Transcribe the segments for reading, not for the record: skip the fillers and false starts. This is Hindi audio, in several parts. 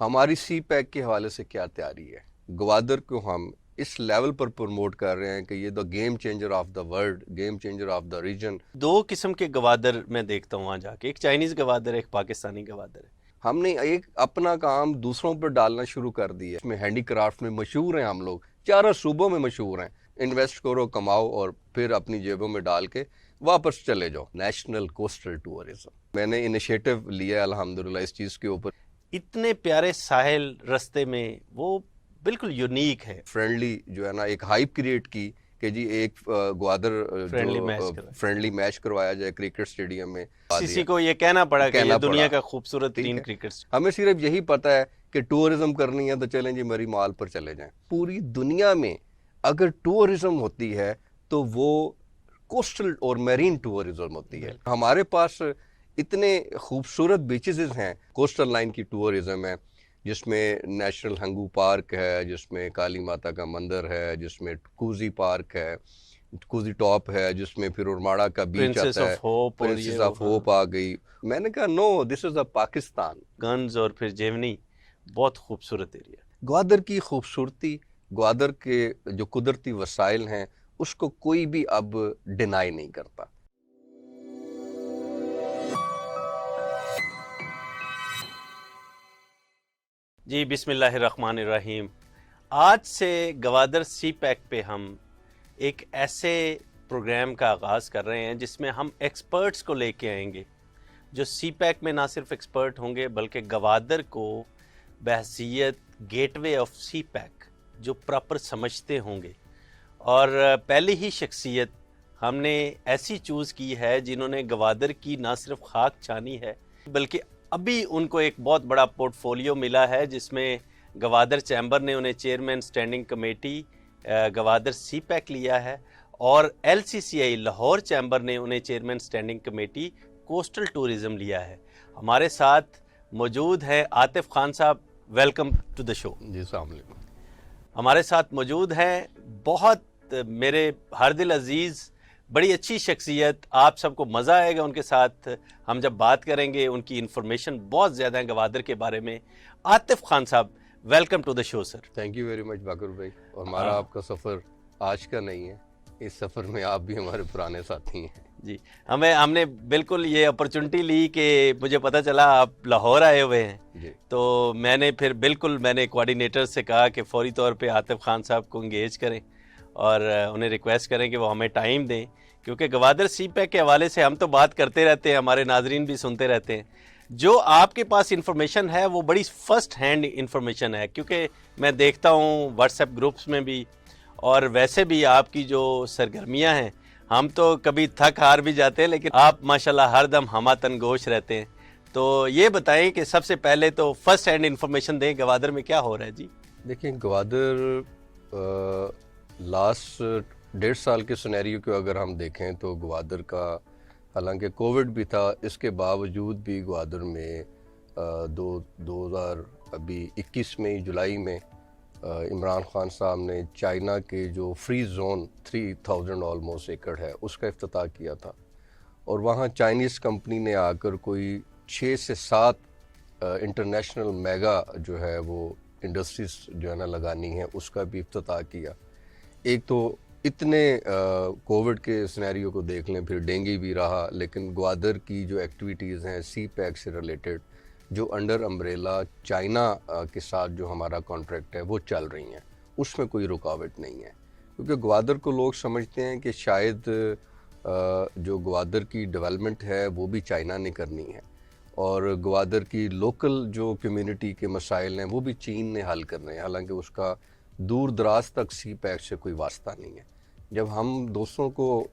हमारी सी पैक के हवाले से क्या तैयारी है? ग्वादर को हम इस लेवल पर प्रमोट कर रहे हैं कि ये the game changer of the world, game changer of the region. दो किस्म के गवादर मैं देखता हूँ वहाँ जाके, एक चाइनीज़ गवादर है, एक पाकिस्तानी गवादर है। हमने एक अपना काम दूसरों पर डालना शुरू कर दिया है। इसमें हैंडीक्राफ्ट में मशहूर हैं हम लोग, चारों सूबों में मशहूर हैं। इन्वेस्ट करो, कमाओ और फिर अपनी जेबों में डाल के वापस चले जाओ। नेशनल कोस्टल टूरिज्म मैंने इनिशिएटिव लिया है अल्हम्दुलिल्लाह इस चीज़ के ऊपर। इतने प्यारे साहिल रास्ते में, वो बिल्कुल यूनिक है। फ्रेंडली जो है ना, एक हाइप क्रिएट की कि जी एक ग्वादर फ्रेंडली मैच करवाया जाए क्रिकेट स्टेडियम में। किसी को ये कहना पड़ा कि ये दुनिया का खूबसूरत तीन क्रिकेट। हमें सिर्फ यही पता है कि टूरिज्म करनी है तो चलें जी मरी माल पर चले जाएं। पूरी दुनिया में अगर टूरिज्म होती है तो वो कोस्टल और मैरीन टूरिज्म होती है। हमारे पास इतने खूबसूरत बीचेस हैं, कोस्टल लाइन की टूरिज्म है जिसमें नेशनल हंगू पार्क है, जिसमें काली माता का मंदिर है, जिसमें कूजी पार्क है, कूजी टॉप है, जिसमें फिर उर्माड़ा का बीच आता है, प्रिंसेस ऑफ होप आ गई। मैंने कहा no, this is a Pakistan. Ganj और फिर जेवनी, बहुत खूबसूरत एरिया। ग्वादर की खूबसूरती, ग्वादर के जो कुदरती वसाइल हैं उसको कोई भी अब डिनाई नहीं करता। जी बिस्मिल्लाहिर्रहमानिर्रहीम। आज से गवादर सी पैक पे हम एक ऐसे प्रोग्राम का आगाज़ कर रहे हैं जिसमें हम एक्सपर्ट्स को लेके आएंगे जो सी पैक में ना सिर्फ एक्सपर्ट होंगे बल्कि गवादर को बहसीयत गेटवे ऑफ सी पैक जो प्रॉपर समझते होंगे। और पहली ही शख्सियत हमने ऐसी चूज़ की है जिन्होंने गवादर की ना सिर्फ खाक छानी है बल्कि अभी उनको एक बहुत बड़ा पोर्टफोलियो मिला है जिसमें गवादर चैम्बर ने उन्हें चेयरमैन स्टैंडिंग कमेटी गवादर सी पैक लिया है और LCCI लाहौर चैम्बर ने उन्हें chairman standing committee coastal tourism लिया है। हमारे साथ मौजूद है आतिफ खान साहब, वेलकम टू द शो। जी अस्सलाम वालेकुम। हमारे साथ मौजूद हैं बहुत मेरे हर दिल अजीज़, बड़ी अच्छी शख्सियत, आप सबको मज़ा आएगा उनके साथ हम जब बात करेंगे। उनकी इन्फॉर्मेशन बहुत ज़्यादा है गवादर के बारे में। आतिफ खान साहब, welcome to the show sir. Thank you very much Baqar भाई। और हमारा आपका सफ़र आज का नहीं है, इस सफ़र में आप भी हमारे पुराने साथी हैं। जी, हमने बिल्कुल ये अपॉर्चुनिटी ली कि मुझे पता चला आप लाहौर आए हुए हैं जी। तो मैंने कोऑर्डिनेटर से कहा कि फौरी तौर पे आतिफ खान साहब को इंगेज करें और उन्हें रिक्वेस्ट करें कि वो हमें टाइम दें, क्योंकि गवादर सी पैक के हवाले से हम तो बात करते रहते हैं, हमारे नाजरीन भी सुनते रहते हैं। जो आपके पास इन्फॉर्मेशन है वो बड़ी फर्स्ट हैंड इन्फॉर्मेशन है, क्योंकि मैं देखता हूँ व्हाट्सएप ग्रुप्स में भी और वैसे भी आपकी जो सरगर्मियाँ हैं, हम तो कभी थक हार भी जाते हैं लेकिन आप माशाल्लाह हर दम हमातन गोश रहते हैं। तो ये बताएं कि सबसे पहले तो फर्स्ट हैंड इन्फॉर्मेशन दें, गवादर में क्या हो रहा है जी? देखिए, गवादर लास्ट 1.5 साल के सिनेरियो को अगर हम देखें तो ग्वादर का, हालांकि कोविड भी था, इसके बावजूद भी ग्वादर में 2021 में जुलाई में इमरान खान साहब ने चाइना के जो फ्री जोन 3000 ऑलमोस्ट एकड़ है उसका इफ्तिताह किया था और वहाँ चाइनीज़ कंपनी ने आकर कोई 6 से 7 इंटरनेशनल मेगा जो है वो इंडस्ट्रीज जो है ना लगानी है, उसका भी इफ्तिताह किया। एक तो इतने कोविड के सिनेरियो को देख लें, फिर डेंगू भी रहा, लेकिन ग्वादर की जो एक्टिविटीज़ हैं सी पैक से रिलेटेड जो अंडर अम्ब्रेला चाइना के साथ जो हमारा कॉन्ट्रैक्ट है वो चल रही हैं, उसमें कोई रुकावट नहीं है। क्योंकि ग्वादर को लोग समझते हैं कि शायद जो ग्वादर की डेवलपमेंट है वो भी चाइना ने करनी है और ग्वादर की लोकल जो कम्युनिटी के मसाइल हैं वो भी चीन ने हल करने हैं, हालांकि उसका दूर दराज तक सी पैक से कोई वास्ता नहीं है। जब हम दोस्तों को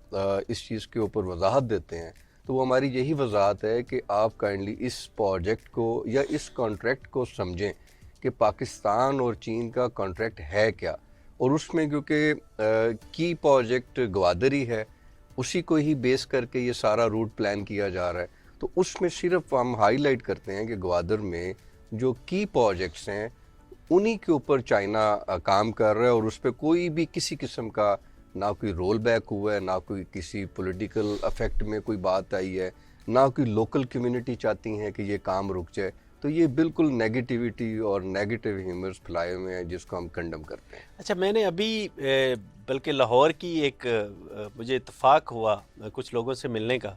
इस चीज़ के ऊपर वजाहत देते हैं तो वो हमारी यही वजाहत है कि आप काइंडली इस प्रोजेक्ट को या इस कॉन्ट्रैक्ट को समझें कि पाकिस्तान और चीन का कॉन्ट्रैक्ट है क्या, और उसमें क्योंकि की प्रोजेक्ट ग्वादर ही है, उसी को ही बेस करके ये सारा रूट प्लान किया जा रहा है। तो उसमें सिर्फ हम हाईलाइट करते हैं कि ग्वादर में जो की प्रोजेक्ट्स हैं उन्हीं के ऊपर चाइना काम कर रहा है और उस पर कोई भी किसी किस्म का ना कोई रोल बैक हुआ है, ना कोई किसी पॉलिटिकल अफेक्ट में कोई बात आई है, ना कोई लोकल कम्युनिटी चाहती हैं कि ये काम रुक जाए। तो ये बिल्कुल नेगेटिविटी और नेगेटिव ह्यूमर्स फैलाए हुए हैं जिसको हम कंडम करते हैं। अच्छा, मैंने अभी बल्कि लाहौर की एक मुझे इत्तेफाक हुआ कुछ लोगों से मिलने का,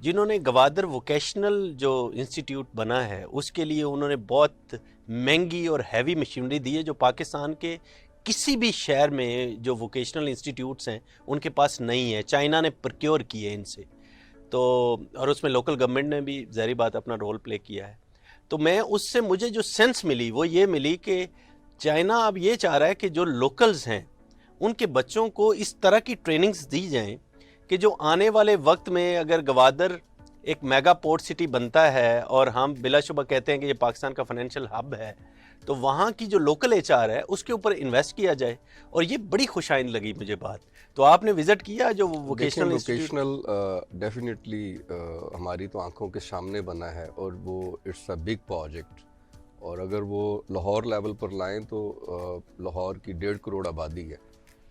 जिन्होंने गवादर वोकेशनल जो इंस्टीट्यूट बना है उसके लिए उन्होंने बहुत महंगी और हैवी मशीनरी दी है, जो पाकिस्तान के किसी भी शहर में जो वोकेशनल इंस्टीट्यूट्स हैं उनके पास नहीं है। चाइना ने प्रोक्योर किए इनसे, तो और उसमें लोकल गवर्नमेंट ने भी ज़ाहिर बात अपना रोल प्ले किया है। तो मैं उससे मुझे जो सेंस मिली वो ये मिली कि चाइना अब ये चाह रहा है कि जो लोकल्स हैं उनके बच्चों को इस तरह की ट्रेनिंग्स दी जाएं कि जो आने वाले वक्त में अगर गवादर एक मेगा पोर्ट सिटी बनता है और हम बिलाशुबा कहते हैं कि ये पाकिस्तान का फाइनेंशियल हब है, तो वहाँ की जो लोकल एचआर है उसके ऊपर इन्वेस्ट किया जाए। और ये बड़ी खुशाइन लगी मुझे बात। तो आपने विजिट किया जो वोकेशनल डेफिनेटली हमारी तो आंखों के सामने बना है और वो इट्स अ बिग प्रोजेक्ट। और अगर वो लाहौर लेवल पर लाएं तो लाहौर की 1.5 करोड़ आबादी है,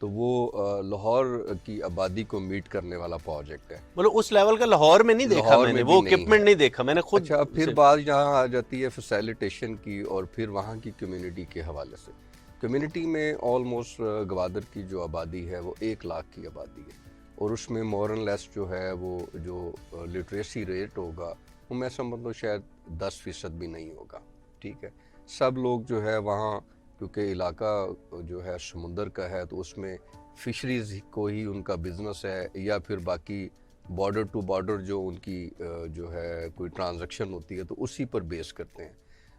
तो वो लाहौर की आबादी को मीट करने वाला प्रोजेक्ट है। मतलब उस लेवल का लाहौर में नहीं देखा मैंने, वो इक्विपमेंट नहीं देखा मैंने खुद। अच्छा, फिर बात यहाँ आ जाती है फैसिलिटेशन की और फिर वहाँ की कम्युनिटी के हवाले से। कम्युनिटी में ऑलमोस्ट गवादर की जो आबादी है वो 1 लाख की आबादी है, और उसमें मोर एंड लेस जो है वो जो लिटरेसी रेट होगा वो मैं समझता हूँ शायद 10% भी नहीं होगा। ठीक है, सब लोग जो है वहाँ, क्योंकि इलाका जो है समुंदर का है, तो उसमें फिशरीज़ को ही उनका बिज़नेस है, या फिर बाकी बॉर्डर टू बॉर्डर जो उनकी जो है कोई ट्रांजैक्शन होती है तो उसी पर बेस करते हैं।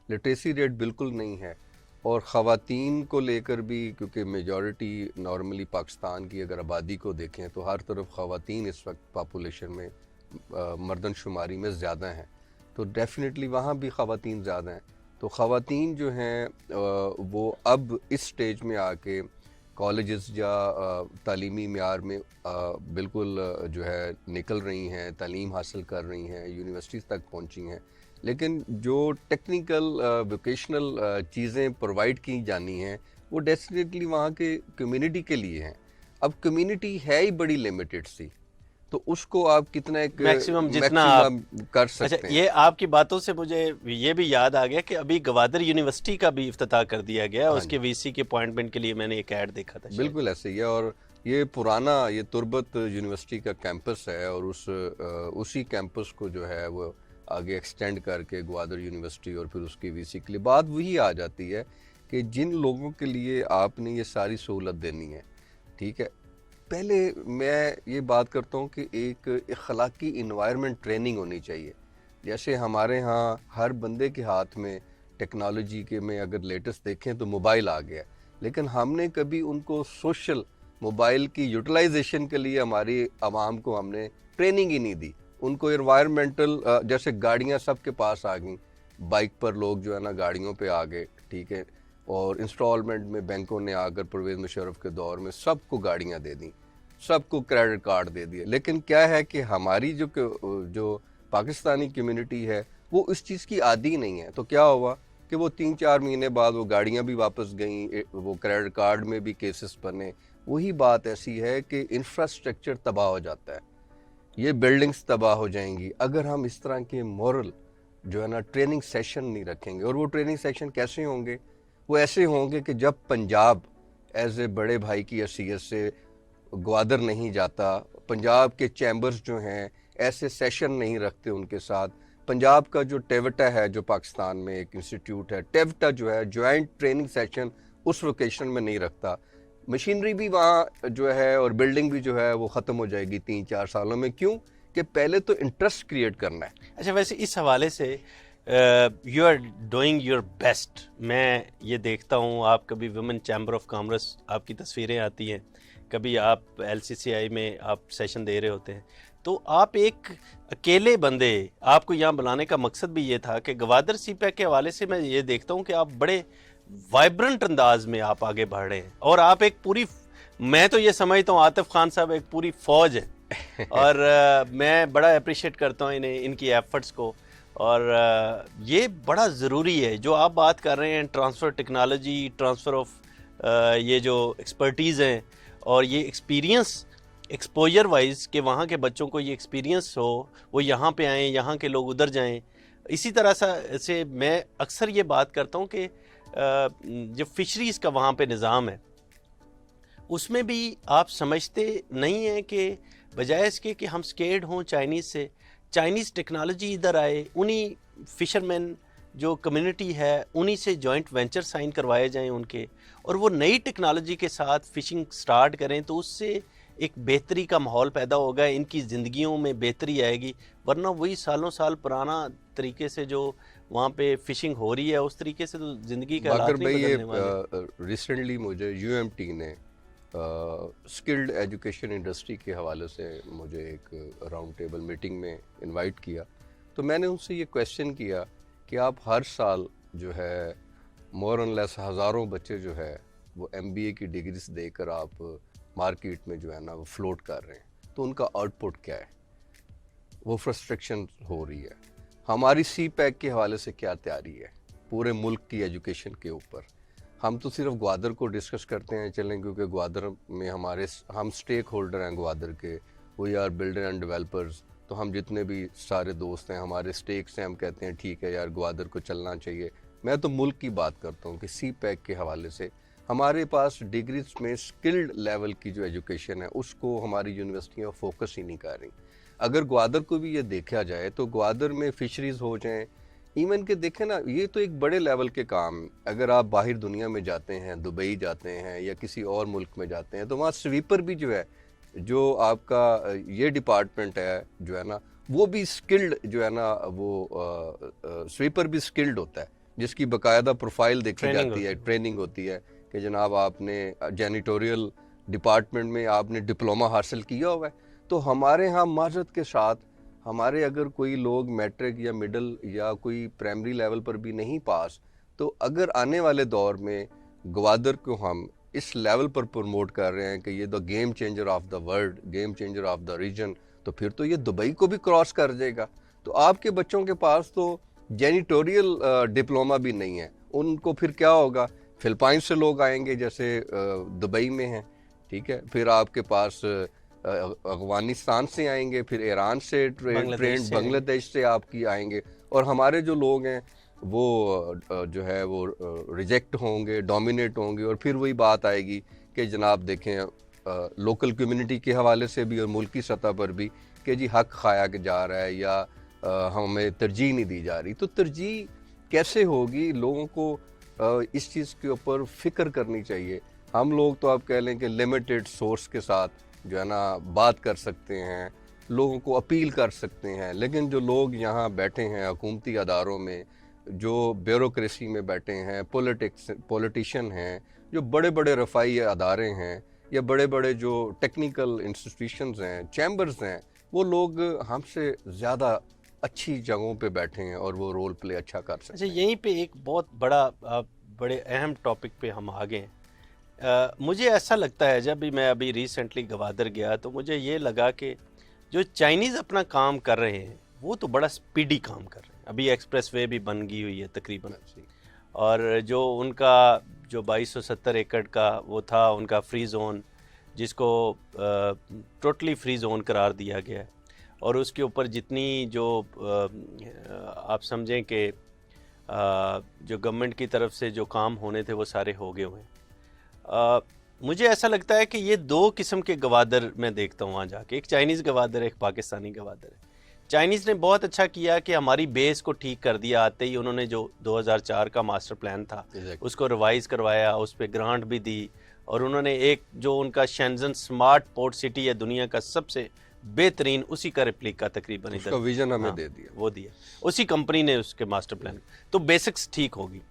लिटरेसी रेट बिल्कुल नहीं है। और ख़वातीन को लेकर भी, क्योंकि मेजॉरिटी नॉर्मली पाकिस्तान की अगर आबादी को देखें तो हर तरफ ख़वातीन इस वक्त पॉपुलेशन में मर्दन शुमारी में ज़्यादा हैं, तो डेफिनेटली वहाँ भी ख़वातीन ज़्यादा हैं। तो ख़वातीन जो हैं वो अब इस स्टेज में आके कॉलेजेस या तालीमी म्यार में बिल्कुल जो है निकल रही हैं, तालीम हासिल कर रही हैं, यूनिवर्सिटीज़ तक पहुंची हैं। लेकिन जो टेक्निकल वोकेशनल चीज़ें प्रोवाइड की जानी हैं वो डेफिनेटली वहाँ के कम्युनिटी के लिए हैं। अब कम्युनिटी है ही बड़ी लिमिटेड सी, तो उसको आप कितना एक मैक्सिमम जितना आप कर सकते अच्छा, हैं। ये आपकी बातों से मुझे ये भी याद आ गया कि अभी गवादर यूनिवर्सिटी का भी इफ्तिताह कर दिया गया। उसके वीसी के अपॉइंटमेंट के लिए मैंने एक ऐड देखा था। बिल्कुल ऐसे ही है, और ये पुराना ये तुर्बत यूनिवर्सिटी का कैंपस है, और उसी कैंपस को जो है वो आगे एक्सटेंड करके गवादर यूनिवर्सिटी और फिर उसकी वीसी के लिए बात वही आ जाती है कि जिन लोगों के लिए आपने ये सारी सहूलत देनी है। ठीक है, पहले मैं ये बात करता हूँ कि एक अखलाकी इन्वायरमेंट ट्रेनिंग होनी चाहिए। जैसे हमारे यहाँ हर बंदे के हाथ में टेक्नोलॉजी के में अगर लेटेस्ट देखें तो मोबाइल आ गया, लेकिन हमने कभी उनको सोशल मोबाइल की यूटिलाइजेशन के लिए हमारी आवाम को हमने ट्रेनिंग ही नहीं दी। उनको इन्वायरमेंटल, जैसे गाड़ियाँ सबके पास आ गई, बाइक पर लोग जो है ना गाड़ियों पे आ गए। ठीक है, और इंस्टॉलमेंट में बैंकों ने आकर परवेज़ मुशर्रफ के दौर में सबको गाड़ियाँ दे दी, सबको क्रेडिट कार्ड दे दिए। लेकिन क्या है कि हमारी जो पाकिस्तानी कम्युनिटी है वो इस चीज़ की आदी नहीं है। तो क्या हुआ कि वो 3-4 महीने बाद वो गाड़ियाँ भी वापस गईं, वो क्रेडिट कार्ड में भी केसेस बने। वही बात ऐसी है कि इंफ्रास्ट्रक्चर तबाह हो जाता है, ये बिल्डिंग्स तबाह हो जाएंगी अगर हम इस तरह के मॉरल जो है ना ट्रेनिंग सेशन नहीं रखेंगे। और वो ट्रेनिंग सेशन कैसे होंगे? वो ऐसे होंगे कि जब पंजाब एज ए बड़े भाई की हैसियत से ग्वादर नहीं जाता, पंजाब के चैम्बर्स जो हैं ऐसे सेशन नहीं रखते उनके साथ, पंजाब का जो टेवटा है जो पाकिस्तान में एक इंस्टीट्यूट है, टेवटा जो है जॉइंट ट्रेनिंग सेशन उस लोकेशन में नहीं रखता, मशीनरी भी वहाँ जो है और बिल्डिंग भी जो है वो ख़त्म हो जाएगी 3-4 सालों में। क्यों? कि पहले तो इंटरेस्ट क्रिएट करना है। अच्छा, वैसे इस हवाले से you are doing your best. मैं ये देखता हूँ, आप कभी वुमेन चैम्बर ऑफ कॉमर्स, आपकी तस्वीरें आती हैं, कभी आप LCCI में आप सेशन दे रहे होते हैं, तो आप एक अकेले बंदे, आपको यहाँ बुलाने का मकसद भी ये था कि गवादर CPEC के हवाले से मैं ये देखता हूँ कि आप बड़े वाइब्रेंट अंदाज में आप आगे बढ़ रहे हैं, और आप एक पूरी, मैं तो ये समझता हूँ आतिफ खान साहब एक पूरी फौज है और मैं बड़ा अप्रिशिएट करता हूँ इन्हें, इनकी एफर्ट्स को। और ये बड़ा ज़रूरी है जो आप बात कर रहे हैं, ट्रांसफ़र टेक्नोलॉजी, ट्रांसफ़र ऑफ ये जो एक्सपर्टीज़ हैं और ये एक्सपीरियंस एक्सपोजर वाइज के वहाँ के बच्चों को ये एक्सपीरियंस हो, वो यहाँ पे आएँ, यहाँ के लोग उधर जाएँ। इसी तरह से मैं अक्सर ये बात करता हूँ कि जो फिशरीज़ का वहाँ पे निज़ाम है उसमें भी आप समझते नहीं हैं कि बजाय इसके कि हम स्केर्ड हों चाइनीज़ से, चाइनीज़ टेक्नोलॉजी इधर आए, उन्हीं फ़िशरमैन जो कम्युनिटी है उन्हीं से जॉइंट वेंचर साइन करवाए जाएं उनके, और वो नई टेक्नोलॉजी के साथ फ़िशिंग स्टार्ट करें, तो उससे एक बेहतरी का माहौल पैदा होगा, इनकी ज़िंदगियों में बेहतरी आएगी। वरना वही सालों साल पुराना तरीके से जो वहाँ पे फ़िशिंग हो रही है उस तरीके से तो ज़िंदगी का हालात बाकर नहीं भाई, ये बदलने वाले। रिसेंटली मुझे यूएमटी ने स्किल्ड एजुकेशन इंडस्ट्री के हवाले से मुझे एक राउंड टेबल मीटिंग में इनवाइट किया। तो मैंने उनसे ये क्वेश्चन किया कि आप हर साल जो है मोर एंड लेस हज़ारों बच्चे जो है वो एमबीए की डिग्रीज देकर आप मार्केट में जो है ना वो फ्लोट कर रहे हैं, तो उनका आउटपुट क्या है, वो फ्रस्ट्रेशन हो रही है। हमारी सी पैक के हवाले से क्या तैयारी है पूरे मुल्क की एजुकेशन के ऊपर? हम तो सिर्फ ग्वादर को डिस्कस करते हैं चलें, क्योंकि ग्वादर में हम स्टेक होल्डर हैं ग्वादर के, we are builder and developers. तो हम जितने भी सारे दोस्त हैं हमारे स्टेक्स हैं, हम कहते हैं ठीक है यार ग्वादर को चलना चाहिए। मैं तो मुल्क की बात करता हूँ कि सी पैक के हवाले से हमारे पास डिग्रीज में स्किल्ड लेवल की जो एजुकेशन है उसको हमारी यूनिवर्सिटियाँ फोकस ही नहीं कर रही। अगर ग्वादर को भी ये देखा जाए तो ग्वादर में फिशरीज हो जाएं, इवन के देखें ना, ये तो एक बड़े लेवल के काम। अगर आप बाहर दुनिया में जाते हैं, दुबई जाते हैं या किसी और मुल्क में जाते हैं, तो वहाँ स्वीपर भी जो है, जो आपका ये डिपार्टमेंट है जो है ना, वो भी स्किल्ड जो है ना, वो स्वीपर भी स्किल्ड होता है, जिसकी बाकायदा प्रोफाइल देखी जाती है, ट्रेनिंग होती है कि जनाब आपने जैनिटोरियल डिपार्टमेंट में आपने डिप्लोमा हासिल किया हुआ है। तो हमारे यहाँ माजरत के साथ हमारे अगर कोई लोग मैट्रिक या मिडिल या कोई प्राइमरी लेवल पर भी नहीं पास, तो अगर आने वाले दौर में ग्वादर को हम इस लेवल पर प्रमोट कर रहे हैं कि ये the game changer of the world, game changer of the region, तो फिर तो ये दुबई को भी क्रॉस कर जाएगा। तो आपके बच्चों के पास तो जेनिटोरियल डिप्लोमा भी नहीं है, उनको फिर क्या होगा? फिलिपाइन से लोग आएंगे जैसे दुबई में हैं, ठीक है, फिर आपके पास अफगानिस्तान से आएंगे, फिर ईरान से ट्रेंड, बांग्लादेश से आपकी आएंगे, और हमारे जो लोग हैं वो जो है वो रिजेक्ट होंगे, डोमिनेट होंगे। और फिर वही बात आएगी कि जनाब देखें लोकल कम्युनिटी के हवाले से भी और मुल्की सतह पर भी कि जी हक खाया जा रहा है या हमें तरजीह नहीं दी जा रही। तो तरजीह कैसे होगी? लोगों को इस चीज़ के ऊपर फ़िक्र करनी चाहिए। हम लोग तो आप कह लें कि लिमिटेड सोर्स के साथ जो है ना बात कर सकते हैं, लोगों को अपील कर सकते हैं, लेकिन जो लोग यहाँ बैठे हैं हुकूमती अदारों में, जो ब्यूरोक्रेसी में बैठे हैं, पॉलिटिशियन हैं, जो बड़े बड़े रफ़ाई अदारे हैं या बड़े बड़े जो टेक्निकल इंस्टीट्यूशंस हैं, चैम्बर्स हैं, वो लोग हमसे ज़्यादा अच्छी जगहों पे बैठे हैं और वो रोल प्ले अच्छा कर सकते हैं। अच्छा, यहीं पे एक बहुत बड़े अहम टॉपिक पे हम आ गए हैं। मुझे ऐसा लगता है, जब भी मैं अभी रिसेंटली गवादर गया तो मुझे ये लगा कि जो चाइनीज़ अपना काम कर रहे हैं वो तो बड़ा स्पीडी काम कर रहे हैं। अभी एक्सप्रेस वे भी बन गई हुई है तकरीबन, और जो उनका जो 2270 एकड़ का वो था उनका फ्री जोन, जिसको टोटली फ्री जोन करार दिया गया है, और उसके ऊपर जितनी जो आप समझें कि जो गवर्नमेंट की तरफ से जो काम होने थे वो सारे हो गए हुए हैं। मुझे ऐसा लगता है कि ये दो किस्म के गवादर मैं देखता हूँ वहाँ जाके, एक चाइनीज़ गवादर है, एक पाकिस्तानी गवादर है। चाइनीज़ ने बहुत अच्छा किया कि हमारी बेस को ठीक कर दिया। आते ही उन्होंने जो 2004 का मास्टर प्लान था उसको रिवाइज़ करवाया, उस पर ग्रांट भी दी, और उन्होंने एक जो उनका शेंजन स्मार्ट पोर्ट सिटी है दुनिया का सबसे बेहतरीन, उसी का रिप्लिका तकरीबन उसका विजन हमें दे दिया, वो दिया उसी कंपनी ने उसके मास्टर प्लान। तो बेसिक्स ठीक होगी।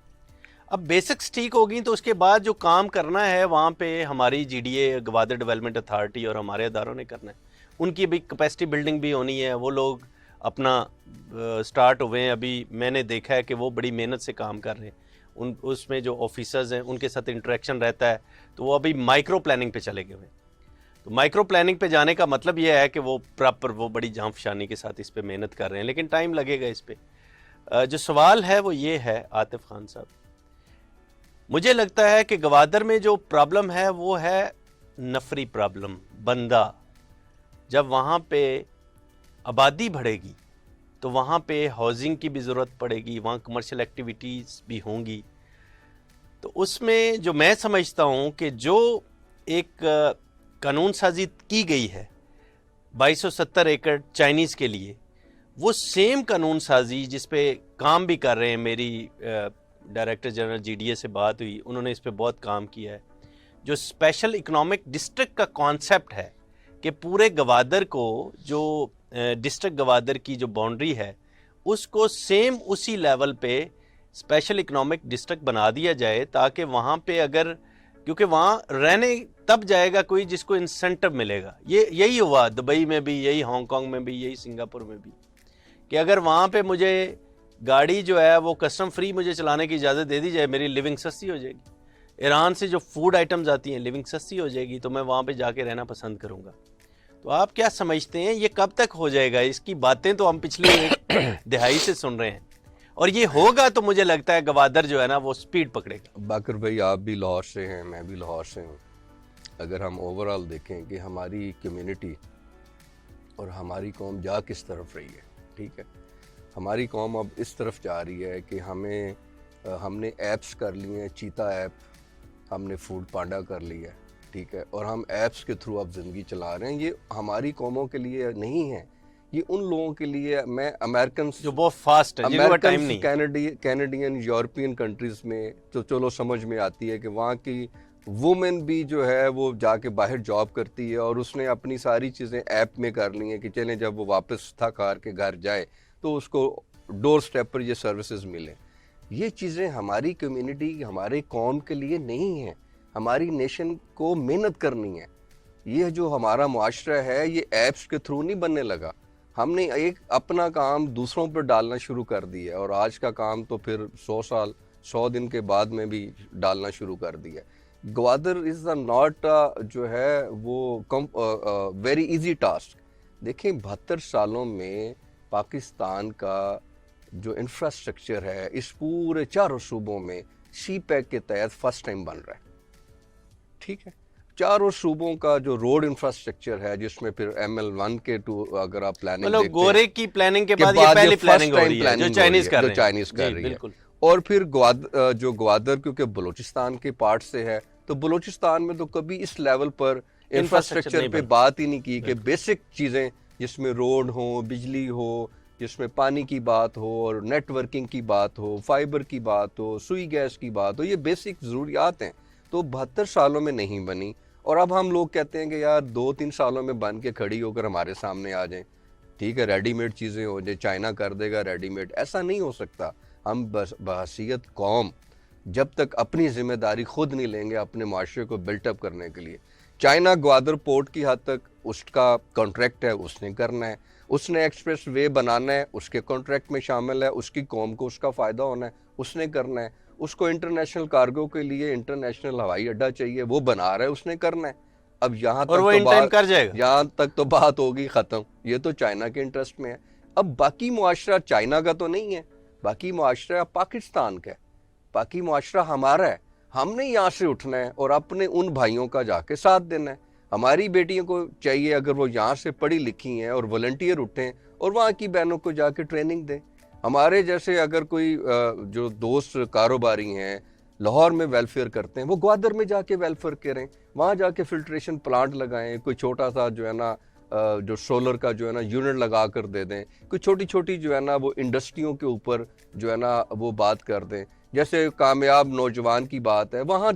अब बेसिक्स ठीक होगी तो उसके बाद जो काम करना है वहाँ पे हमारी जीडीए, ग्वादर डेवलपमेंट अथॉरिटी, और हमारे अदारों ने करना है। उनकी भी कैपेसिटी बिल्डिंग भी होनी है। वो लोग अपना स्टार्ट हुए हैं, अभी मैंने देखा है कि वो बड़ी मेहनत से काम कर रहे हैं। उसमें जो ऑफिसर्स हैं उनके साथ इंटरेक्शन रहता है, तो वो अभी माइक्रो प्लानिंग पे चले गए हुए हैं। तो माइक्रो प्लानिंग पे जाने का मतलब ये है कि वो प्रॉपर वो बड़ी जांफशानी के साथ इस पे मेहनत कर रहे हैं, लेकिन टाइम लगेगा इस पे। जो सवाल है वो ये है आतिफ खान साहब, मुझे लगता है कि गवादर में जो प्रॉब्लम है वो है नफरी प्रॉब्लम। बंदा जब वहाँ पे आबादी बढ़ेगी तो वहाँ पे हाउसिंग की भी ज़रूरत पड़ेगी, वहाँ कमर्शियल एक्टिविटीज़ भी होंगी। तो उसमें जो मैं समझता हूँ कि जो एक कानून साजी की गई है 2270 एकड़ चाइनीज़ के लिए, वो सेम कानून साजी जिस पे काम भी कर रहे हैं, मेरी डायरेक्टर जनरल जीडीए से बात हुई, उन्होंने इस पे बहुत काम किया है। जो स्पेशल इकोनॉमिक डिस्ट्रिक्ट का कॉन्सेप्ट है कि पूरे गवादर को, जो डिस्ट्रिक्ट गवादर की जो बाउंड्री है, उसको सेम उसी लेवल पे स्पेशल इकोनॉमिक डिस्ट्रिक्ट बना दिया जाए, ताकि वहाँ पे अगर, क्योंकि वहाँ रहने तब जाएगा कोई जिसको इंसेंटिव मिलेगा। ये यही हुआ दुबई में भी, यही हांगकांग में भी, यही सिंगापुर में भी, कि अगर वहाँ पे मुझे गाड़ी जो है वो कस्टम फ्री मुझे चलाने की इजाज़त दे दी जाए, मेरी लिविंग सस्ती हो जाएगी। ईरान से जो फूड आइटम्स आती हैं, लिविंग सस्ती हो जाएगी, तो मैं वहाँ पे जाके रहना पसंद करूँगा। तो आप क्या समझते हैं ये कब तक हो जाएगा? इसकी बातें तो हम पिछली एक दिहाई से सुन रहे हैं, और ये होगा तो मुझे लगता है गवादर जो है ना वो स्पीड पकड़ेगा। बाकर भाई, आप भी लाहौर से हैं, मैं भी लाहौर से हूँ। अगर हम ओवरऑल देखें कि हमारी कम्युनिटी और हमारी कौम जा किस तरफ रही है, ठीक है, हमारी कौम अब इस तरफ जा रही है कि हमने ऐप्स कर लिए हैं, चीता ऐप, हमने फूड पांडा कर लिया है, ठीक है, और हम ऐप्स के थ्रू अब ज़िंदगी चला रहे हैं। ये हमारी कौमों के लिए नहीं है, ये उन लोगों के लिए। मैं अमेरिकन जो बहुत फास्ट है, जिनके पास टाइम नहीं, कैनेडियन, यूरोपियन कंट्रीज़ में तो चलो समझ में आती है कि वहाँ की वुमेन भी जो है वो जाके बाहर जॉब करती है, और उसने अपनी सारी चीज़ें ऐप में कर ली हैं कि चलें जब वो वापस थक हार के घर जाए तो उसको डोर स्टेप पर ये सर्विसेज मिलें। ये चीज़ें हमारी कम्युनिटी, हमारे कौम के लिए नहीं है। हमारी नेशन को मेहनत करनी है। ये जो हमारा मुआशरा है ये ऐप्स के थ्रू नहीं बनने लगा। हमने एक अपना काम दूसरों पर डालना शुरू कर दिया, और आज का काम तो फिर 100 दिन के बाद में भी डालना शुरू कर दिया। ग्वादर इज़ नॉट जो है वो वेरी इजी टास्क। देखें, 72 सालों में पाकिस्तान का जो इंफ्रास्ट्रक्चर है इस पूरे 4 सूबों में सी पैक के तहत फर्स्ट टाइम बन रहा है, ठीक है। 4 सूबों का जो रोड इंफ्रास्ट्रक्चर है, जिसमें फिर ML1 के टू अगर आप प्लानिंग मतलब गोरे की प्लानिंग के बाद ये पहली प्लानिंग हो रही है जो चाइनीज कर रही है। और फिर जो ग्वादर क्योंकि बलूचिस्तान के पार्ट से है, तो बलूचिस्तान में तो कभी इस लेवल पर इंफ्रास्ट्रक्चर पे बात ही नहीं की कि बेसिक चीज़ें जिसमें रोड हो, बिजली हो, जिसमें पानी की बात हो, और नेटवर्किंग की बात हो, फाइबर की बात हो, सुई गैस की बात हो, ये बेसिक ज़रूरियात हैं। तो 72 सालों में नहीं बनी, और अब हम लोग कहते हैं कि यार 2-3 सालों में बन के खड़ी होकर हमारे सामने आ जाएं, ठीक है, रेडीमेड चीज़ें हो जाए, चाइना कर देगा रेडीमेड। ऐसा नहीं हो सकता। हम बहसीयत कौम जब तक अपनी जिम्मेदारी खुद नहीं लेंगे अपने माशरे को बिल्टअप करने के लिए, चाइना ग्वादर पोर्ट की हद तक उसका कॉन्ट्रैक्ट है, उसने करना है, उसने एक्सप्रेस वे बनाना है, उसके कॉन्ट्रैक्ट में शामिल है, उसकी कौम को उसका फ़ायदा होना है, उसने करना है। उसको इंटरनेशनल कार्गो के लिए इंटरनेशनल हवाई अड्डा चाहिए, वो बना रहा है, उसने करना है। अब यहाँ तक तो बात होगी ख़त्म। ये तो चाइना के इंटरेस्ट में है। अब बाकी मुआशरा चाइना का तो नहीं है, बाकी मुआशरा पाकिस्तान का है, बाकी मुआशरा हमारा है। हमने यहाँ से उठना है और अपने उन भाइयों का जाके साथ देना है। हमारी बेटियों को चाहिए अगर वो यहाँ से पढ़ी लिखी हैं और वॉलंटियर उठें और वहाँ की बहनों को जाके ट्रेनिंग दें। हमारे जैसे अगर कोई जो दोस्त कारोबारी हैं लाहौर में वेलफेयर करते हैं, वो ग्वादर में जाके वेलफेयर करें, वहाँ जाके फिल्ट्रेशन प्लांट लगाएं, कोई छोटा सा जो है ना जो सोलर का जो है ना यूनिट लगा कर दे दें, कोई छोटी छोटी जो है ना वो इंडस्ट्रियों के ऊपर जो है ना वो बात कर दें। जैसे कामयाब नौजवान की बात है, वहाँ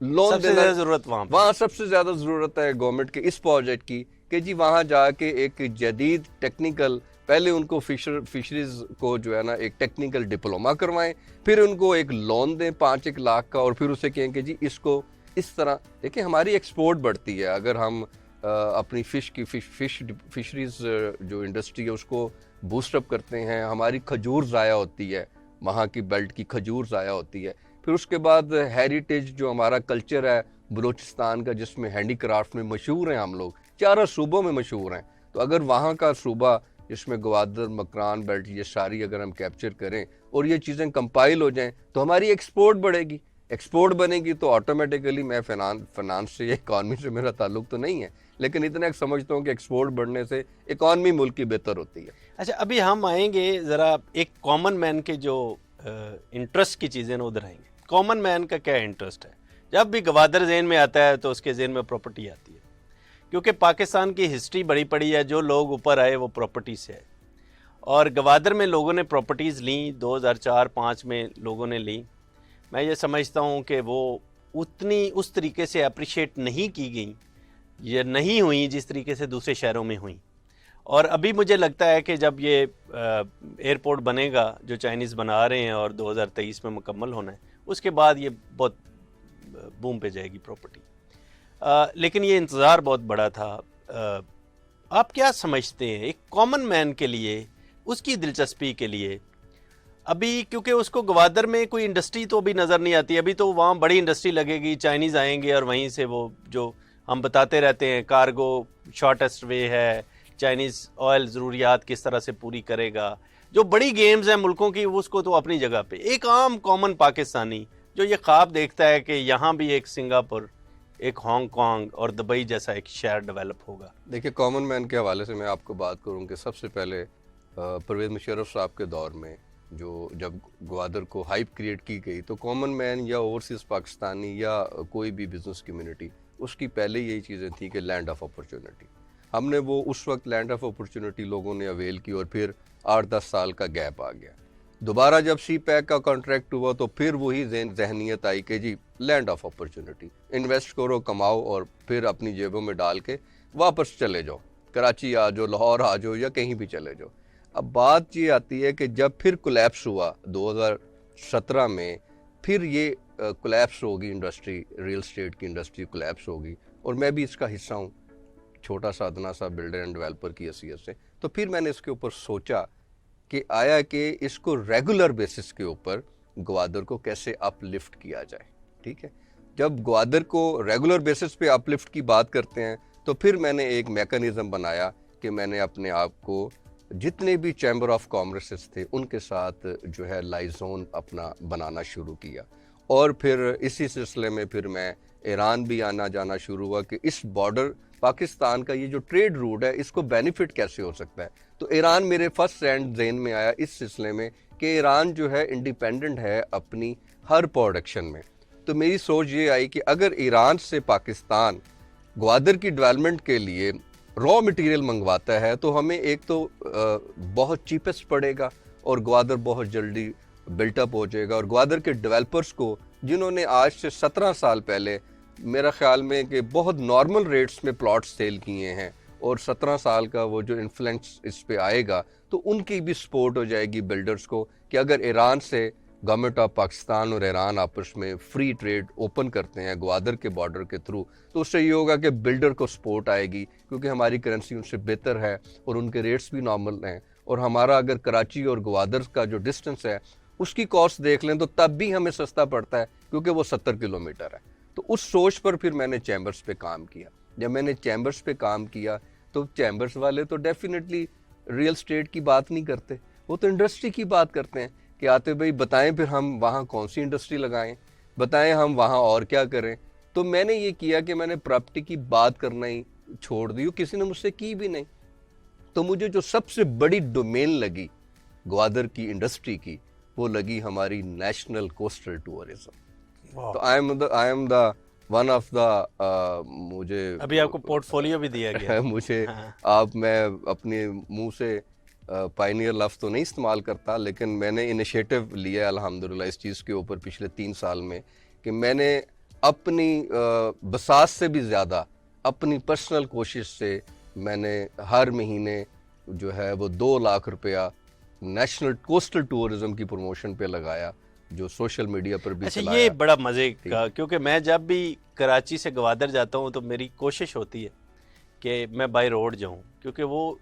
लोन देना जरूरत, वहाँ सबसे ज़्यादा ज़रूरत है गवर्नमेंट के इस प्रोजेक्ट की कि जी वहाँ जाके एक जदीद टेक्निकल, पहले उनको फिशरीज को जो है ना एक टेक्निकल डिप्लोमा करवाएं, फिर उनको एक लोन दें 5-1 लाख का, और फिर उसे कहें कि जी इसको इस तरह। देखिए हमारी एक्सपोर्ट बढ़ती है अगर हम अपनी फिशरीज जो इंडस्ट्री है उसको बूस्टअप करते हैं। हमारी खजूर ज़ाया होती है, वहाँ की बेल्ट की खजूर ज़ाया होती है। फिर उसके बाद हेरिटेज जो हमारा कल्चर है बलूचिस्तान का, जिसमें हैंडीक्राफ्ट में मशहूर हैं हम लोग, 4 सूबों में मशहूर हैं। तो अगर वहाँ का सूबा जिसमें ग्वादर, मकरान बेल्ट, ये सारी अगर हम कैप्चर करें और ये चीज़ें कंपाइल हो जाएं तो हमारी एक्सपोर्ट बढ़ेगी। एक्सपोर्ट बनेगी तो ऑटोमेटिकली, मैं फाइनेंस से या इकॉनमी से मेरा ताल्लुक तो नहीं है, लेकिन इतना समझता हूँ कि एक्सपोर्ट बढ़ने से इकॉनमी मुल्क की बेहतर होती है। अच्छा, अभी हम आएंगे ज़रा एक कॉमन मैन के जो इंटरेस्ट की चीज़ें ना उधर आएंगे। कॉमन मैन का क्या इंटरेस्ट है? जब भी गवादर ज़हन में आता है तो उसके ज़हन में प्रॉपर्टी आती है, क्योंकि पाकिस्तान की हिस्ट्री बड़ी पड़ी है, जो लोग ऊपर आए वो प्रॉपर्टी से आए। और गवादर में लोगों ने प्रॉपर्टीज़ ली, 2004-05 में लोगों ने ली। मैं ये समझता हूँ कि वो उतनी उस तरीके से अप्रिशिएट नहीं की गई या नहीं हुई जिस तरीके से दूसरे शहरों में हुई। और अभी मुझे लगता है कि जब ये एयरपोर्ट बनेगा जो चाइनीज़ बना रहे हैं और 2023 में मुकम्मल होना है, उसके बाद ये बहुत बूम पे जाएगी प्रॉपर्टी। लेकिन ये इंतज़ार बहुत बड़ा था। आप क्या समझते हैं एक कॉमन मैन के लिए, उसकी दिलचस्पी के लिए? अभी क्योंकि उसको गवादर में कोई इंडस्ट्री तो अभी नज़र नहीं आती, अभी तो वहाँ बड़ी इंडस्ट्री लगेगी, चाइनीज़ आएंगे और वहीं से वो जो हम बताते रहते हैं कार्गो शॉर्टेस्ट वे है, चाइनीज़ ऑयल ज़रूरियात किस तरह से पूरी करेगा, जो बड़ी गेम्स हैं मुल्कों की, उसको तो अपनी जगह पे एक आम कॉमन पाकिस्तानी जो ये ख्वाब देखता है कि यहाँ भी एक सिंगापुर, एक हांगकांग और दुबई जैसा एक शहर डेवलप होगा। देखिए, कॉमन मैन के हवाले से मैं आपको बात करूँ कि सबसे पहले परवेज़ मुशर्रफ साहब के दौर में जो जब ग्वादर को हाइप क्रिएट की गई तो कॉमन मैन या ओवरसीज़ पाकिस्तानी या कोई भी बिज़नेस कम्युनिटी, उसकी पहले यही चीज़ें थी कि लैंड ऑफ अपॉर्चुनिटी। हमने वो उस वक्त लैंड ऑफ अपॉर्चुनिटी लोगों ने अवेल की और फिर 8-10 साल का गैप आ गया। दोबारा जब सी पैक का कॉन्ट्रैक्ट हुआ तो फिर वही जहनीत आई कि जी लैंड ऑफ अपॉर्चुनिटी, इन्वेस्ट करो, कमाओ और फिर अपनी जेबों में डाल के वापस चले जाओ, कराची आ जाओ, लाहौर आ जाओ या कहीं भी चले जाओ। अब बात ये आती है कि जब फिर कोलैप्स हुआ 2017 में, फिर ये कोलैप्स होगी इंडस्ट्री, रियल स्टेट की इंडस्ट्री कोलैप्स होगी और मैं भी इसका हिस्सा हूँ, छोटा सा अदना सा बिल्डर एंड डेवलपर की हैसियत से। तो फिर मैंने इसके ऊपर सोचा कि आया कि इसको रेगुलर बेसिस के ऊपर ग्वादर को कैसे अपलिफ्ट किया जाए। ठीक है, जब ग्वादर को रेगुलर बेसिस पे अपलिफ्ट की बात करते हैं तो फिर मैंने एक मैकेनिज़्म बनाया कि मैंने अपने आप को जितने भी चैम्बर ऑफ कॉमर्स थे उनके साथ जो है लाइजोन अपना बनाना शुरू किया। और फिर इसी सिलसिले में फिर मैं ईरान भी आना जाना शुरू हुआ कि इस बॉर्डर पाकिस्तान का ये जो ट्रेड रूट है इसको बेनिफिट कैसे हो सकता है। तो ईरान मेरे फर्स्ट हैंड ज़हन में आया इस सिलसिले में कि ईरान जो है इंडिपेंडेंट है अपनी हर प्रोडक्शन में। तो मेरी सोच ये आई कि अगर ईरान से पाकिस्तान ग्वादर की डेवलपमेंट के लिए रॉ मटेरियल मंगवाता है तो हमें एक तो बहुत चीपेस्ट पड़ेगा और ग्वादर बहुत जल्दी बिल्टअप हो जाएगा। और ग्वादर के डेवलपर्स को जिन्होंने आज से 17 साल पहले मेरा ख्याल में कि बहुत नॉर्मल रेट्स में प्लॉट सेल किए हैं और 17 साल का वो जो इन्फ्लुएंस इस पे आएगा तो उनकी भी सपोर्ट हो जाएगी बिल्डर्स को कि अगर ईरान से गवर्नमेंट ऑफ पाकिस्तान और ईरान आपस में फ्री ट्रेड ओपन करते हैं ग्वादर के बॉर्डर के थ्रू तो उससे ये होगा कि बिल्डर को सपोर्ट आएगी क्योंकि हमारी करेंसी उनसे बेहतर है और उनके रेट्स भी नॉर्मल हैं। और हमारा अगर कराची और ग्वादर का जो डिस्टेंस है उसकी कॉस्ट देख लें तो तब भी हमें सस्ता पड़ता है क्योंकि वो 70 किलोमीटर है। तो उस सोच पर फिर मैंने चैम्बर्स पे काम किया। जब मैंने चैम्बर्स पे काम किया तो चैम्बर्स वाले तो डेफिनेटली रियल स्टेट की बात नहीं करते, वो तो इंडस्ट्री की बात करते हैं कि आते भाई बताएं फिर हम वहाँ कौन सी इंडस्ट्री लगाएं, बताएं हम वहाँ और क्या करें। तो मैंने ये किया कि मैंने प्रॉपर्टी की बात करना ही छोड़ दी, किसी ने मुझसे की भी नहीं। तो मुझे जो सबसे बड़ी डोमेन लगी ग्वादर की इंडस्ट्री की वो लगी हमारी नेशनल कोस्टल टूरिज्म। तो I am the one of the मुझे अभी आपको पोर्टफोलियो भी दिया गया मुझे हाँ। मैं अपने मुंह से पायनियर लफ्ज़ तो नहीं इस्तेमाल करता लेकिन मैंने इनिशिएटिव लिया अल्हम्दुलिल्लाह इस चीज़ के ऊपर पिछले 3 साल में कि मैंने अपनी बसात से भी ज़्यादा अपनी पर्सनल कोशिश से मैंने हर महीने जो है वो 2 लाख रुपया नेशनल कोस्टल टूरिज्म की प्रमोशन पे लगाया जो सोशल मीडिया पर भी अच्छा, चलाया। ये बड़ा मज़े का, क्योंकि मैं जब भी कराची से ग्वादर जाता हूँ तो मेरी कोशिश होती है कि मैं बाय रोड जाऊँ, क्योंकि वो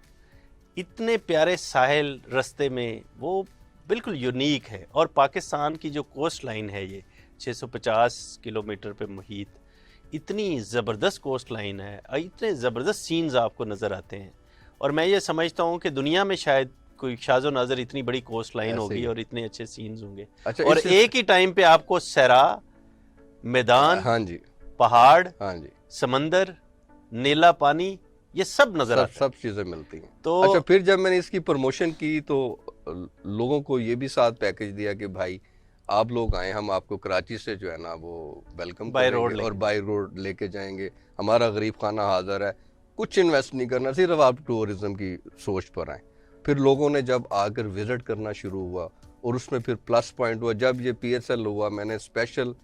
इतने प्यारे साहिल रास्ते में वो बिल्कुल यूनिक है। और पाकिस्तान की जो कोस्ट लाइन है ये 650 किलोमीटर पे मुहित, इतनी ज़बरदस्त कोस्ट लाइन है, इतने ज़बरदस्त सीन्स आपको नज़र आते हैं। और मैं ये समझता हूँ कि दुनिया में शायद कोई शाज़ो नाज़र इतनी बड़ी कोस्ट लाइन होगी और इतने अच्छे सीन्स होंगे। अच्छा, और एक ही टाइम पे आपको सहरा, मैदान, हाँ जी, पहाड़, हाँ जी, समंदर, नीला पानी, ये सब नजर आता है। सब चीज़ें मिलती हैं। तो अच्छा, फिर जब मैंने इसकी प्रमोशन की तो लोगों को ये भी साथ पैकेज दिया कि भाई आप लोग आए, हम आपको कराची से जो है ना वो वेलकम बाय रोड करेंगे और लेके बाय रोड लेके जाएंगे, हमारा गरीब खाना हाजिर है, कुछ इन्वेस्ट नहीं करना, सिर्फ आप टूरिज्म की सोच पर आए। फिर लोगों ने जब आकर विजिट करना शुरू हुआ और उसमें फिर प्लस पॉइंट हुआ, जब ये PSL हुआ मैंने स्पेशल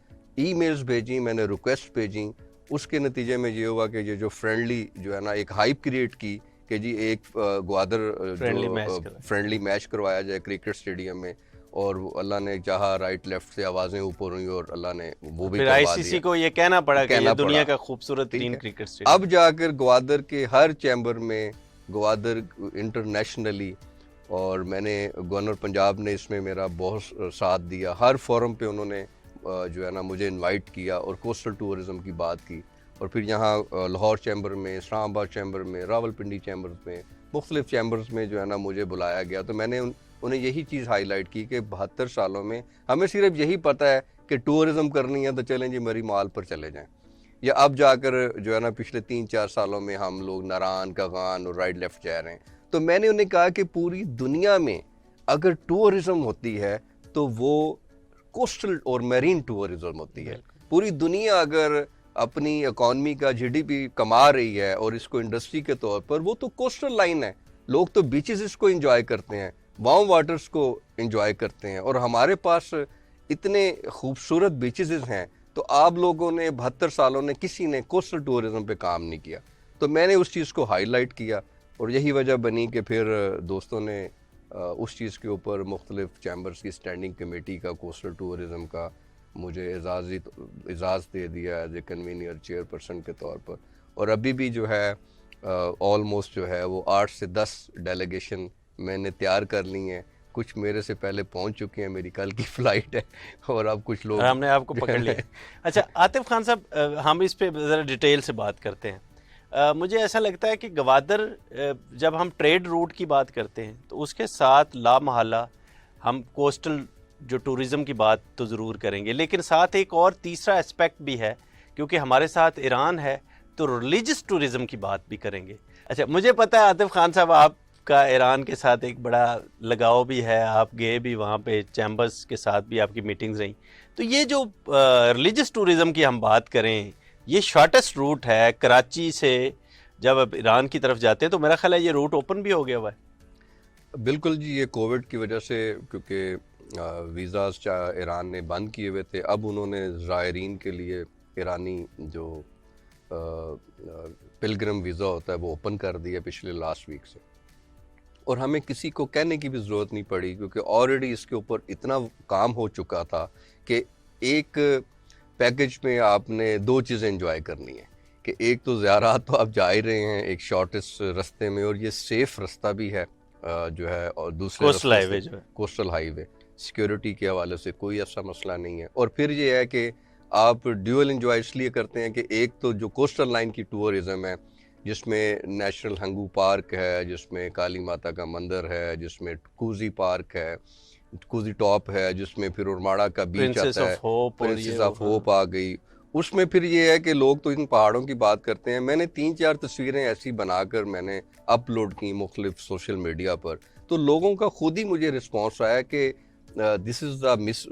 ईमेल्स भेजी, मैंने रिक्वेस्ट भेजी, उसके नतीजे में ये हुआ कि ये जो फ्रेंडली जो है ना एक हाइप क्रिएट की कि जी एक ग्वादर फ्रेंडली मैच करवाया जाए क्रिकेट स्टेडियम में, और अल्लाह ने चाहा राइट लेफ्ट से आवाज़ें ऊपर हुई और अल्लाह ने वो भी फिर करवा ICC दिया। को ये कहना पड़ा कि ये दुनिया पड़ा। का खूबसूरत ठीक तीन है। Cricket stadium. अब जाकर ग्वादर के हर चैम्बर में, ग्वादर इंटरनेशनली, और मैंने गवर्नर पंजाब ने इसमें मेरा बहुत साथ दिया, हर फोरम पे उन्होंने जो है ना मुझे इनवाइट किया और कोस्टल टूरिज़म की बात की। और फिर यहाँ लाहौर चैम्बर में, इस्लामाबाद चैम्बर में, रावलपिंडी चैम्बर्स में, मुख्तलिफ चैम्बर्स में जो है ना मुझे बुलाया गया। तो मैंने उन्हें यही चीज़ हाईलाइट की कि 72 सालों में हमें सिर्फ यही पता है कि टूरिज़म करनी है तो चलें जी मरी माल पर चले जाएं। या अब जाकर जो है ना पिछले 3-4 सालों में हम लोग नारान, कगान और राइट लेफ्ट जा रहे हैं। तो मैंने उन्हें कहा कि पूरी दुनिया में अगर टूरिज़म होती है तो वो कोस्टल और मैरीन टूरिज़म होती है। पूरी दुनिया अगर अपनी इकॉनमी का GDP कमा रही है और इसको इंडस्ट्री के तौर पर, वो तो कोस्टल लाइन है। लोग तो बीचेस इसको एंजॉय करते हैं, वार्म वाटर्स को एंजॉय करते हैं, और हमारे पास इतने खूबसूरत बीचेस हैं। तो आप लोगों ने 72 सालों ने किसी ने कोस्टल टूरिज़म पे काम नहीं किया। तो मैंने उस चीज़ को हाईलाइट किया और यही वजह बनी कि फिर दोस्तों ने उस चीज़ के ऊपर मुख्तलिफ चैम्बर्स की स्टैंडिंग कमेटी का कोस्टल टूरिज़म का मुझे एजाज़ दे दिया एज ए कन्वीनियर चेयरपर्सन के तौर पर। और अभी भी जो है ऑलमोस्ट जो है वो 8 से 10 डेलीगेशन मैंने तैयार कर ली हैं। कुछ मेरे से पहले पहुंच चुके हैं, मेरी कल की फ़्लाइट है, और अब कुछ लोग हमने आपको पकड़ लिया। अच्छा आतिफ खान साहब, हम इस पे ज़रा डिटेल से बात करते हैं। मुझे ऐसा लगता है कि गवादर, जब हम ट्रेड रूट की बात करते हैं तो उसके साथ लामहला हम कोस्टल जो टूरिज़म की बात तो ज़रूर करेंगे, लेकिन साथ एक और तीसरा एस्पेक्ट भी है, क्योंकि हमारे साथ ईरान है तो रिलीजियस टूरिज़म की बात भी करेंगे। अच्छा, मुझे पता है आतिफ खान साहब आपका ईरान के साथ एक बड़ा लगाव भी है, आप गए भी वहाँ पे, चैम्बर्स के साथ भी आपकी मीटिंग्स रहीं। तो ये जो रिलीजियस टूरिज़म की हम बात करें, ये शॉर्टेस्ट रूट है कराची से, जब आप ईरान की तरफ जाते हैं तो मेरा ख्याल है ये रूट ओपन भी हो गया हुआ है। बिल्कुल जी, ये कोविड की वजह से, क्योंकि वीज़ाज ईरान ने बंद किए हुए थे, अब उन्होंने ज़ायरीन के लिए ईरानी जो पिलग्रिम वीज़ा होता है वो ओपन कर दिया पिछले लास्ट वीक से। और हमें किसी को कहने की भी ज़रूरत नहीं पड़ी, क्योंकि ऑलरेडी इसके ऊपर इतना काम हो चुका था कि एक पैकेज में आपने 2 चीज़ें एंजॉय करनी है, कि एक तो ज़ियारात तो आप जा ही रहे हैं एक शॉर्टेस्ट रास्ते में, और ये सेफ़ रास्ता भी है जो है, और दूसरे कोस्टल हाईवे जो है, कोस्टल हाईवे, सिक्योरिटी के हवाले से कोई ऐसा मसला नहीं है। और फिर ये है कि आप ड्यूअल एंजॉय इसलिए करते हैं कि एक तो जो कोस्टल लाइन की टूरिज़म है, जिसमें नेशनल हंगू पार्क है, जिसमें काली माता का मंदिर है, जिसमें कूजी पार्क है, कूजी टॉप है, जिसमें फिर उर्माड़ा का बीच आता है, प्रिंसेस ऑफ होप आ गई। उसमें फिर ये है कि लोग तो इन पहाड़ों की बात करते हैं। मैंने 3-4 तस्वीरें ऐसी बनाकर मैंने अपलोड की मुख्तलिफ सोशल मीडिया पर, तो लोगों का खुद ही मुझे रिस्पॉन्स आया कि this is the miss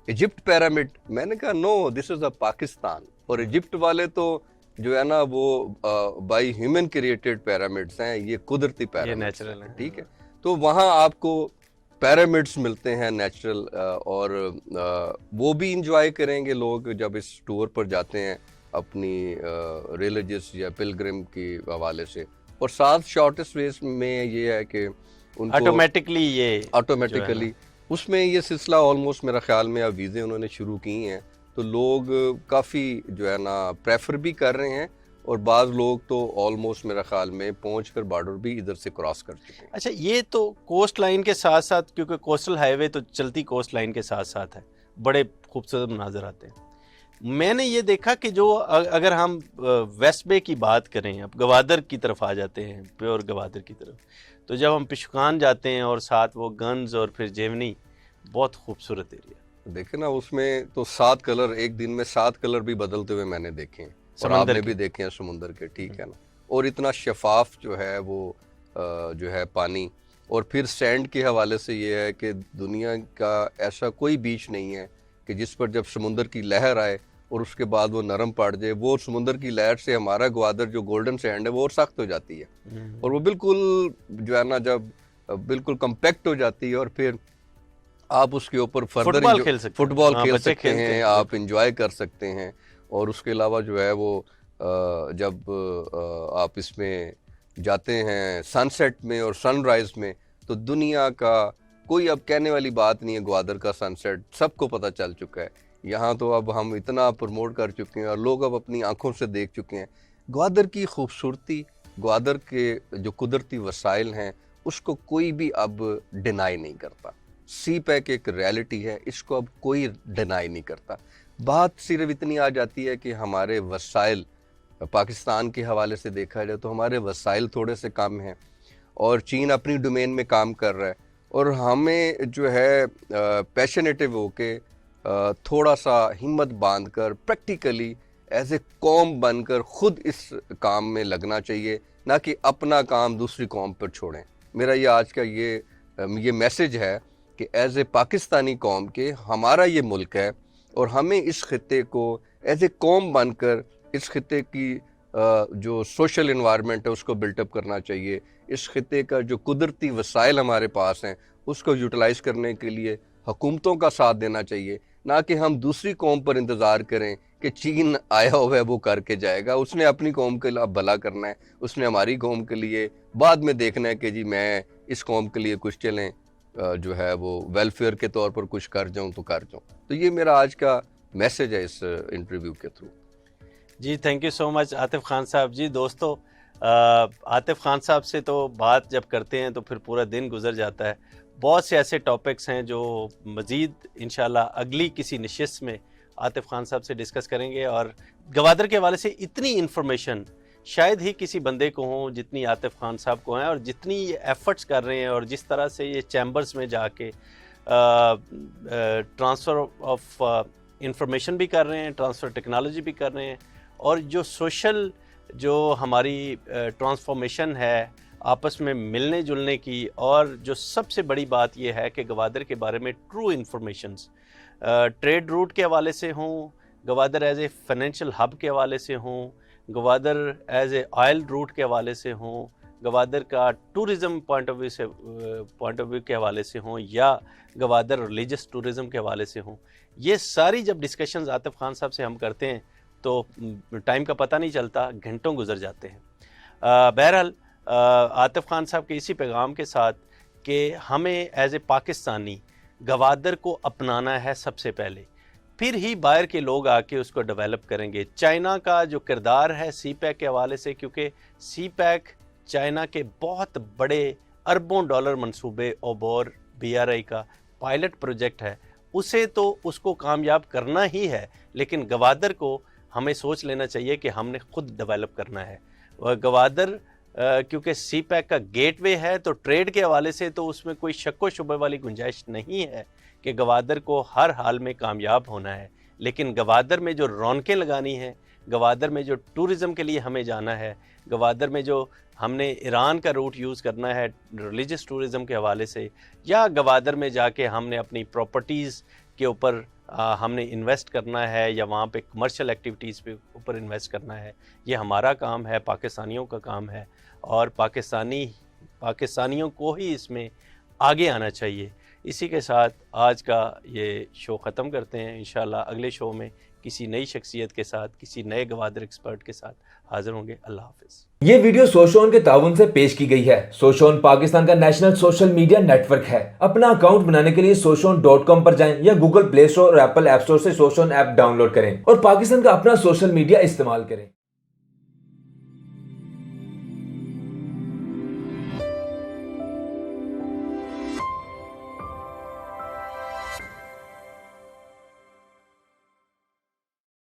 Egypt pyramid. मैंने कहा no, this is the Pakistan. और इजिप्ट वाले तो जो है ना वो बाई ह्यूमन क्रिएटेड पिरामिड्स हैं, ये कुदरती पिरामिड्स, नेचुरल है। ठीक है। तो वहाँ आपको पिरामिड्स मिलते हैं नेचुरल, और वो भी इंजॉय करेंगे लोग जब इस टूर पर जाते हैं अपनी रिलीजियस या पिलग्रिम की हवाले से। और साथ शॉर्टेस्ट वेज में ये है कि उनको ऑटोमेटिकली उसमें ये सिलसिला ऑलमोस्ट मेरा ख्याल में अब वीज़े उन्होंने शुरू की हैं, तो लोग काफ़ी जो है ना प्रेफर भी कर रहे हैं, और बाज़ लोग तो ऑलमोस्ट मेरा ख्याल में पहुंचकर बॉर्डर भी इधर से क्रॉस कर चुके हैं। अच्छा, ये तो कोस्ट लाइन के साथ साथ, क्योंकि कोस्टल हाईवे तो चलती कोस्ट लाइन के साथ साथ है, बड़े खूबसूरत मंजर आते हैं। मैंने ये देखा कि जो अगर हम वेस्ट बे की बात करें, अब गवादर की तरफ आ जाते हैं, प्योर गवादर की तरफ, तो जब हम पिशकान जाते हैं और साथ वो गंज और फिर जेवनी, बहुत खूबसूरत एरिया। देखे ना, उसमें तो 7 कलर, एक दिन में 7 कलर भी बदलते हुए मैंने देखे हैं। और आपने भी देखे हैं समुंदर के, ठीक है ना। और इतना शफाफ जो है वो जो है पानी। और फिर सैंड के हवाले से ये है कि दुनिया का ऐसा कोई बीच नहीं है कि जिस पर जब समुंदर की लहर आए और उसके बाद वो नरम पड़ जाए। वो समुंदर की लहर से हमारा ग्वादर जो गोल्डन सैंड है वो और सख्त हो जाती है, और वो बिल्कुल जो है ना जब बिल्कुल कम्पैक्ट हो जाती है, और फिर आप उसके ऊपर फर्दर फुटबॉल खेल सकते हैं, आप इंजॉय कर सकते हैं। और उसके अलावा जो है वो जब आप इसमें जाते हैं सनसेट में और सनराइज में, तो दुनिया का कोई अब कहने वाली बात नहीं है। ग्वादर का सनसेट सबको पता चल चुका है। यहाँ तो अब हम इतना प्रमोट कर चुके हैं और लोग अब अपनी आंखों से देख चुके हैं ग्वादर की खूबसूरती। ग्वादर के जो कुदरती वसाइल हैं उसको कोई भी अब डिनाई नहीं करता। सी पैक एक रियलिटी है, इसको अब कोई डिनाई नहीं करता। बात सिर्फ इतनी आ जाती है कि हमारे वसाइल, पाकिस्तान के हवाले से देखा जाए तो हमारे वसाइल थोड़े से कम हैं और चीन अपनी डोमेन में काम कर रहा है, और हमें जो है पैशनेटिव होके थोड़ा सा हिम्मत बांध कर प्रैक्टिकली एज ए कौम बनकर खुद इस काम में लगना चाहिए, ना कि अपना काम दूसरी कौम पर छोड़ें। मेरा ये आज का ये मैसेज है कि एज ए पाकिस्तानी कौम के हमारा ये मुल्क है और हमें इस खित्ते को एज ए कौम बनकर इस खित्ते की जो सोशल इन्वायरमेंट है उसको बिल्टअप करना चाहिए। इस खित्ते का जो कुदरती वसाइल हमारे पास हैं उसको यूटिलाइज़ करने के लिए हुकूमतों का साथ देना चाहिए, ना कि हम दूसरी कौम पर इंतज़ार करें कि चीन आया हुआ है वो करके जाएगा। उसने अपनी कौम के लिए भला करना है, उसने हमारी कौम के लिए बाद में देखना है कि जी मैं इस कौम के लिए कुछ चलें जो है वो वेलफेयर के तौर पर कुछ कर जाऊं तो कर जाऊं। तो ये मेरा आज का मैसेज है इस इंटरव्यू के थ्रू। जी thank you so much Atif Khan Sahab. जी दोस्तों, आतिफ खान साहब से तो बात जब करते हैं तो फिर पूरा दिन गुजर जाता है। बहुत से ऐसे टॉपिक्स हैं जो मज़ीद इंशाल्लाह अगली किसी नशिस्त में आतिफ खान साहब से डिस्कस करेंगे। और गवादर के हवाले से इतनी इन्फॉर्मेशन शायद ही किसी बंदे को हो जितनी आतिफ खान साहब को हैं, और जितनी ये एफ़र्ट्स कर रहे हैं और जिस तरह से ये चैम्बर्स में जाके ट्रांसफ़र ऑफ इंफॉर्मेशन भी कर रहे हैं, ट्रांसफ़र टेक्नोलॉजी भी कर रहे हैं, और जो सोशल जो हमारी ट्रांसफॉर्मेशन है आपस में मिलने जुलने की। और जो सबसे बड़ी बात यह है कि गवादर के बारे में ट्रू इन्फॉर्मेशंस ट्रेड रूट के हवाले से हों, Gwadar as a financial hub के हवाले से हों, Gwadar as a oil route के हवाले से हों, गवादर का टूरिज़म पॉइंट ऑफ व्यू के हवाले से हों, या गवादर रिलीजियस टूरिज़म के हवाले से हों, ये सारी जब डिस्कशंस आतिफ खान साहब से हम करते हैं तो टाइम का पता नहीं चलता, घंटों गुजर जाते हैं। बहरहाल आतिफ खान साहब के इसी पैगाम के साथ कि हमें एज ए पाकिस्तानी गवादर को अपनाना है सबसे पहले, फिर ही बाहर के लोग आके उसको डेवलप करेंगे। चाइना का जो किरदार है सी पैक के हवाले से, क्योंकि सी पैक चाइना के बहुत बड़े अरबों डॉलर मंसूबे ओबोर BRI का पायलट प्रोजेक्ट है, उसे तो उसको कामयाब करना ही है, लेकिन गवादर को हमें सोच लेना चाहिए कि हमने खुद डेवलप करना है। और गवादर क्योंकि सी पैक का गेटवे है, तो ट्रेड के हवाले से तो उसमें कोई शक व शुबे वाली गुंजाइश नहीं है कि गवादर को हर हाल में कामयाब होना है। लेकिन गवादर में जो रौनकें लगानी है, गवादर में जो टूरिज़म के लिए हमें जाना है, गवादर में जो हमने ईरान का रूट यूज़ करना है रिलीजियस टूरिज़म के हवाले से, या गवादर में जाके हमने अपनी प्रॉपर्टीज़ के ऊपर हमने इन्वेस्ट करना है, या वहाँ पे कमर्शियल एक्टिविटीज़ पे ऊपर इन्वेस्ट करना है, ये हमारा काम है, पाकिस्तानियों का काम है, और पाकिस्तानियों को ही इसमें आगे आना चाहिए। इसी के साथ आज का ये शो ख़त्म करते हैं। इंशाल्लाह अगले शो में किसी नई शख्सियत के साथ, किसी नए गवादर एक्सपर्ट के साथ हाजिर होंगे। अल्लाह हाफिज़। ये वीडियो सोशोन के ताउन से पेश की गई है। सोशोन पाकिस्तान का नेशनल सोशल मीडिया नेटवर्क है। अपना अकाउंट बनाने के लिए soshon.com पर जाएं या गूगल प्ले स्टोर और एप्पल ऐप स्टोर से सोशोन ऐप डाउनलोड करें और पाकिस्तान का अपना सोशल मीडिया इस्तेमाल करें।